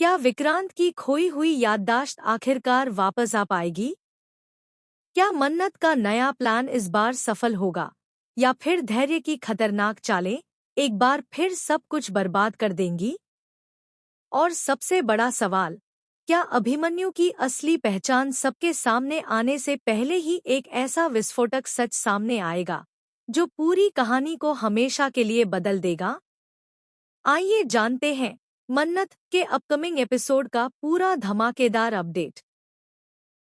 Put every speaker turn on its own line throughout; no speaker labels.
क्या विक्रांत की खोई हुई याददाश्त आखिरकार वापस आ पाएगी? क्या मन्नत का नया प्लान इस बार सफल होगा या फिर धैर्य की खतरनाक चालें एक बार फिर सब कुछ बर्बाद कर देंगी? और सबसे बड़ा सवाल, क्या अभिमन्यु की असली पहचान सबके सामने आने से पहले ही एक ऐसा विस्फोटक सच सामने आएगा जो पूरी कहानी को हमेशा के लिए बदल देगा? आइए जानते हैं मन्नत के अपकमिंग एपिसोड का पूरा धमाकेदार अपडेट।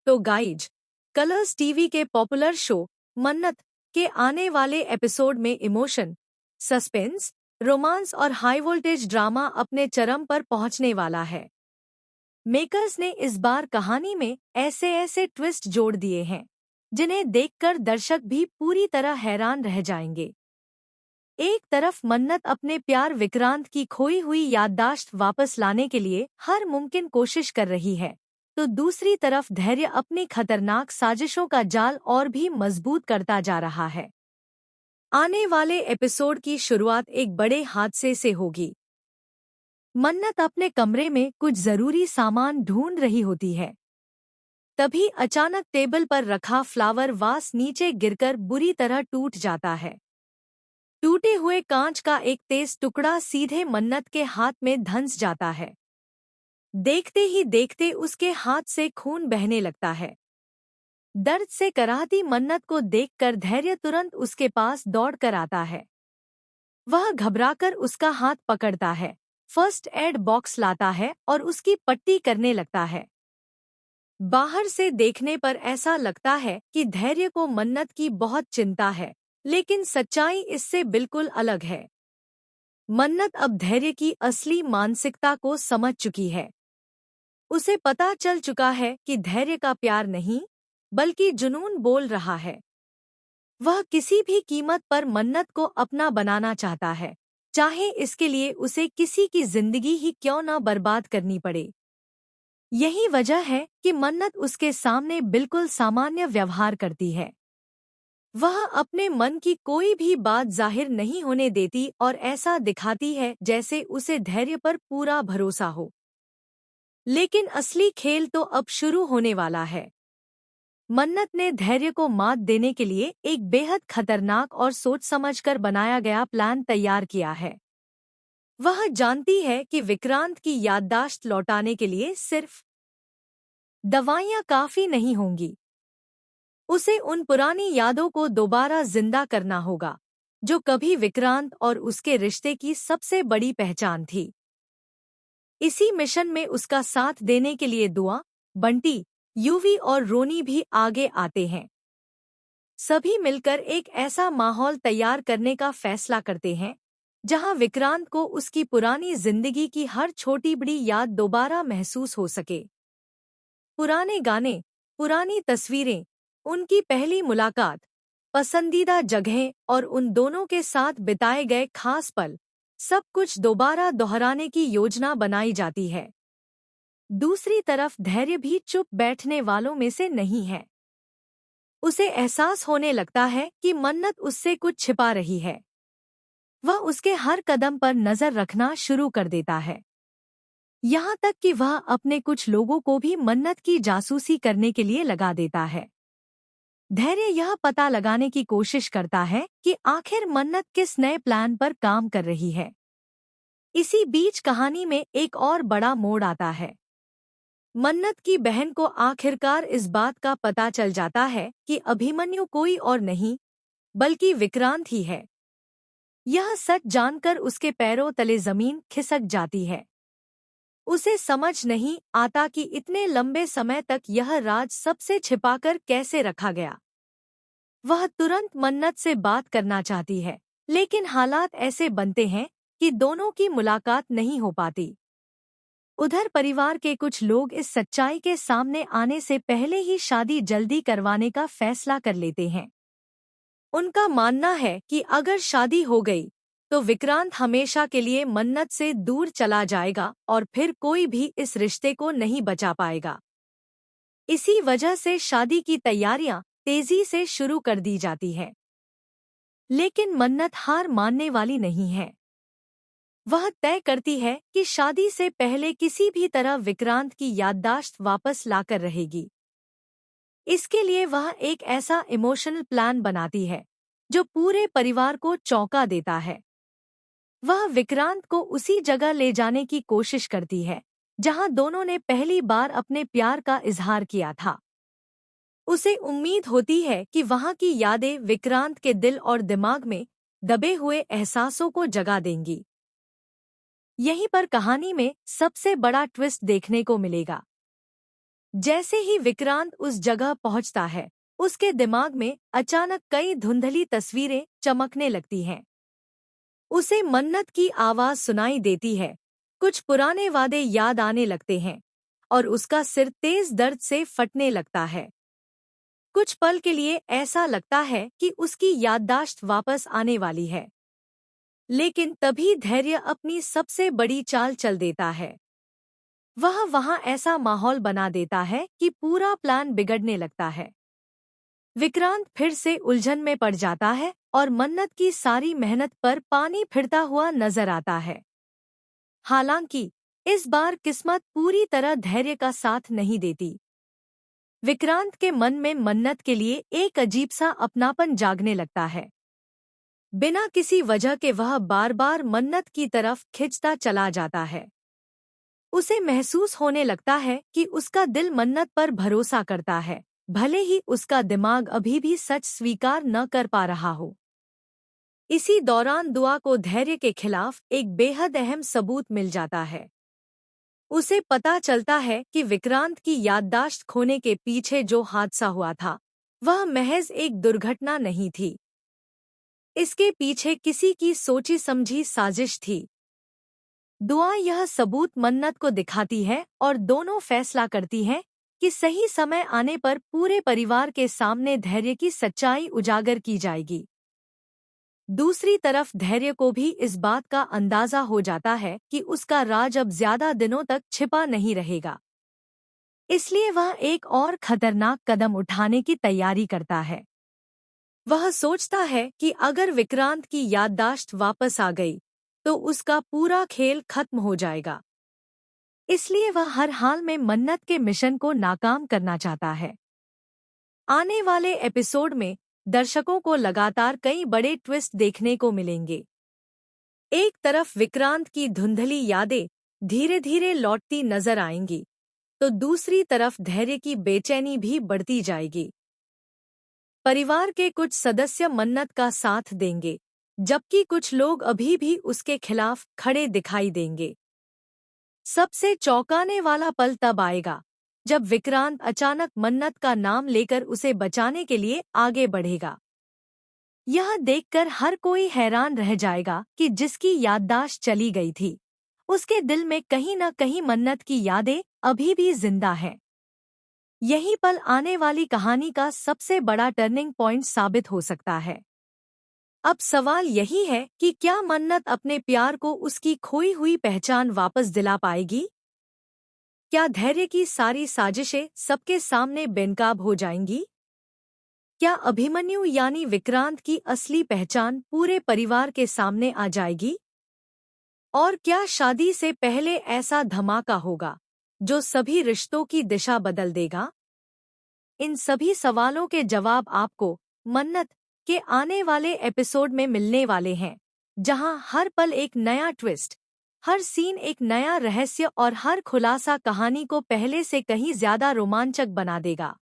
तो गाइज, कलर्स टीवी के पॉपुलर शो मन्नत के आने वाले एपिसोड में इमोशन, सस्पेंस, रोमांस और हाई वोल्टेज ड्रामा अपने चरम पर पहुंचने वाला है। मेकर्स ने इस बार कहानी में ऐसे ऐसे ट्विस्ट जोड़ दिए हैं जिन्हें देखकर दर्शक भी पूरी तरह हैरान रह जाएंगे। एक तरफ मन्नत अपने प्यार विक्रांत की खोई हुई याददाश्त वापस लाने के लिए हर मुमकिन कोशिश कर रही है, तो दूसरी तरफ धैर्य अपनी खतरनाक साजिशों का जाल और भी मजबूत करता जा रहा है। आने वाले एपिसोड की शुरुआत एक बड़े हादसे से होगी। मन्नत अपने कमरे में कुछ जरूरी सामान ढूंढ रही होती है। तभी अचानक टेबल पर रखा फ्लावर वास नीचे गिरकर बुरी तरह टूट जाता है। टूटे हुए कांच का एक तेज टुकड़ा सीधे मन्नत के हाथ में धंस जाता है। देखते ही देखते उसके हाथ से खून बहने लगता है। दर्द से कराहती मन्नत को देखकर धैर्य तुरंत उसके पास दौड़ कर आता है। वह घबराकर उसका हाथ पकड़ता है, फर्स्ट एड बॉक्स लाता है और उसकी पट्टी करने लगता है। बाहर से देखने पर ऐसा लगता है कि धैर्य को मन्नत की बहुत चिंता है, लेकिन सच्चाई इससे बिल्कुल अलग है। मन्नत अब धैर्य की असली मानसिकता को समझ चुकी है। उसे पता चल चुका है कि धैर्य का प्यार नहीं, बल्कि जुनून बोल रहा है। वह किसी भी कीमत पर मन्नत को अपना बनाना चाहता है, चाहे इसके लिए उसे किसी की जिंदगी ही क्यों न बर्बाद करनी पड़े। यही वजह है कि मन्नत उसके सामने बिल्कुल सामान्य व्यवहार करती है। वह अपने मन की कोई भी बात जाहिर नहीं होने देती और ऐसा दिखाती है जैसे उसे धैर्य पर पूरा भरोसा हो। लेकिन असली खेल तो अब शुरू होने वाला है। मन्नत ने धैर्य को मात देने के लिए एक बेहद खतरनाक और सोच समझकर बनाया गया प्लान तैयार किया है। वह जानती है कि विक्रांत की याददाश्त लौटाने के लिए सिर्फ दवाइयां काफी नहीं होंगी। उसे उन पुरानी यादों को दोबारा जिंदा करना होगा, जो कभी विक्रांत और उसके रिश्ते की सबसे बड़ी पहचान थी। इसी मिशन में उसका साथ देने के लिए दुआ, बंटी, यूवी और रोनी भी आगे आते हैं। सभी मिलकर एक ऐसा माहौल तैयार करने का फैसला करते हैं जहां विक्रांत को उसकी पुरानी जिंदगी की हर छोटी बड़ी याद दोबारा महसूस हो सके। पुराने गाने, पुरानी तस्वीरें, उनकी पहली मुलाकात, पसंदीदा जगहें और उन दोनों के साथ बिताए गए खास पल, सब कुछ दोबारा दोहराने की योजना बनाई जाती है। दूसरी तरफ धैर्य भी चुप बैठने वालों में से नहीं है। उसे एहसास होने लगता है कि मन्नत उससे कुछ छिपा रही है। वह उसके हर कदम पर नजर रखना शुरू कर देता है, यहाँ तक कि वह अपने कुछ लोगों को भी मन्नत की जासूसी करने के लिए लगा देता है। धैर्य यह पता लगाने की कोशिश करता है कि आखिर मन्नत किस नए प्लान पर काम कर रही है। इसी बीच कहानी में एक और बड़ा मोड़ आता है। मन्नत की बहन को आखिरकार इस बात का पता चल जाता है कि अभिमन्यु कोई और नहीं, बल्कि विक्रांत ही है। यह सच जानकर उसके पैरों तले जमीन खिसक जाती है। उसे समझ नहीं आता कि इतने लंबे समय तक यह राज सबसे छिपाकर कैसे रखा गया। वह तुरंत मन्नत से बात करना चाहती है, लेकिन हालात ऐसे बनते हैं कि दोनों की मुलाकात नहीं हो पाती। उधर परिवार के कुछ लोग इस सच्चाई के सामने आने से पहले ही शादी जल्दी करवाने का फैसला कर लेते हैं। उनका मानना है कि अगर शादी हो गई तो विक्रांत हमेशा के लिए मन्नत से दूर चला जाएगा और फिर कोई भी इस रिश्ते को नहीं बचा पाएगा। इसी वजह से शादी की तैयारियां तेजी से शुरू कर दी जाती है। लेकिन मन्नत हार मानने वाली नहीं है। वह तय करती है कि शादी से पहले किसी भी तरह विक्रांत की याददाश्त वापस लाकर रहेगी। इसके लिए वह एक ऐसा इमोशनल प्लान बनाती है जो पूरे परिवार को चौंका देता है। वह विक्रांत को उसी जगह ले जाने की कोशिश करती है जहां दोनों ने पहली बार अपने प्यार का इजहार किया था। उसे उम्मीद होती है कि वहां की यादें विक्रांत के दिल और दिमाग में दबे हुए एहसासों को जगा देंगी। यहीं पर कहानी में सबसे बड़ा ट्विस्ट देखने को मिलेगा। जैसे ही विक्रांत उस जगह पहुंचता है, उसके दिमाग में अचानक कई धुंधली तस्वीरें चमकने लगती हैं। उसे मन्नत की आवाज सुनाई देती है, कुछ पुराने वादे याद आने लगते हैं और उसका सिर तेज दर्द से फटने लगता है। कुछ पल के लिए ऐसा लगता है कि उसकी याददाश्त वापस आने वाली है, लेकिन तभी धैर्य अपनी सबसे बड़ी चाल चल देता है। वह वहां ऐसा माहौल बना देता है कि पूरा प्लान बिगड़ने लगता है। विक्रांत फिर से उलझन में पड़ जाता है और मन्नत की सारी मेहनत पर पानी फिरता हुआ नजर आता है। हालांकि इस बार किस्मत पूरी तरह धैर्य का साथ नहीं देती। विक्रांत के मन में मन्नत के लिए एक अजीब सा अपनापन जागने लगता है। बिना किसी वजह के वह बार बार मन्नत की तरफ खिंचता चला जाता है। उसे महसूस होने लगता है कि उसका दिल मन्नत पर भरोसा करता है, भले ही उसका दिमाग अभी भी सच स्वीकार न कर पा रहा हो। इसी दौरान दुआ को धैर्य के खिलाफ एक बेहद अहम सबूत मिल जाता है। उसे पता चलता है कि विक्रांत की याददाश्त खोने के पीछे जो हादसा हुआ था, वह महज एक दुर्घटना नहीं थी। इसके पीछे किसी की सोची समझी साजिश थी। दुआ यह सबूत मन्नत को दिखाती है और दोनों फैसला करती हैं कि सही समय आने पर पूरे परिवार के सामने धैर्य की सच्चाई उजागर की जाएगी। दूसरी तरफ धैर्य को भी इस बात का अंदाजा हो जाता है कि उसका राज अब ज्यादा दिनों तक छिपा नहीं रहेगा। इसलिए वह एक और खतरनाक कदम उठाने की तैयारी करता है। वह सोचता है कि अगर विक्रांत की याददाश्त वापस आ गई तो उसका पूरा खेल खत्म हो जाएगा। इसलिए वह हर हाल में मन्नत के मिशन को नाकाम करना चाहता है। आने वाले एपिसोड में दर्शकों को लगातार कई बड़े ट्विस्ट देखने को मिलेंगे। एक तरफ विक्रांत की धुंधली यादें धीरे धीरे लौटती नजर आएंगी, तो दूसरी तरफ धैर्य की बेचैनी भी बढ़ती जाएगी। परिवार के कुछ सदस्य मन्नत का साथ देंगे, जबकि कुछ लोग अभी भी उसके खिलाफ खड़े दिखाई देंगे। सबसे चौंकाने वाला पल तब आएगा जब विक्रांत अचानक मन्नत का नाम लेकर उसे बचाने के लिए आगे बढ़ेगा। यह देखकर हर कोई हैरान रह जाएगा कि जिसकी याददाश्त चली गई थी, उसके दिल में कहीं न कहीं मन्नत की यादें अभी भी जिंदा हैं। यही पल आने वाली कहानी का सबसे बड़ा टर्निंग पॉइंट साबित हो सकता है। अब सवाल यही है कि क्या मन्नत अपने प्यार को उसकी खोई हुई पहचान वापस दिला पाएगी? क्या धैर्य की सारी साजिशें सबके सामने बेनकाब हो जाएंगी? क्या अभिमन्यु यानी विक्रांत की असली पहचान पूरे परिवार के सामने आ जाएगी? और क्या शादी से पहले ऐसा धमाका होगा जो सभी रिश्तों की दिशा बदल देगा? इन सभी सवालों के जवाब आपको मन्नत के आने वाले एपिसोड में मिलने वाले हैं, जहां हर पल एक नया ट्विस्ट, हर सीन एक नया रहस्य और हर खुलासा कहानी को पहले से कहीं ज्यादा रोमांचक बना देगा।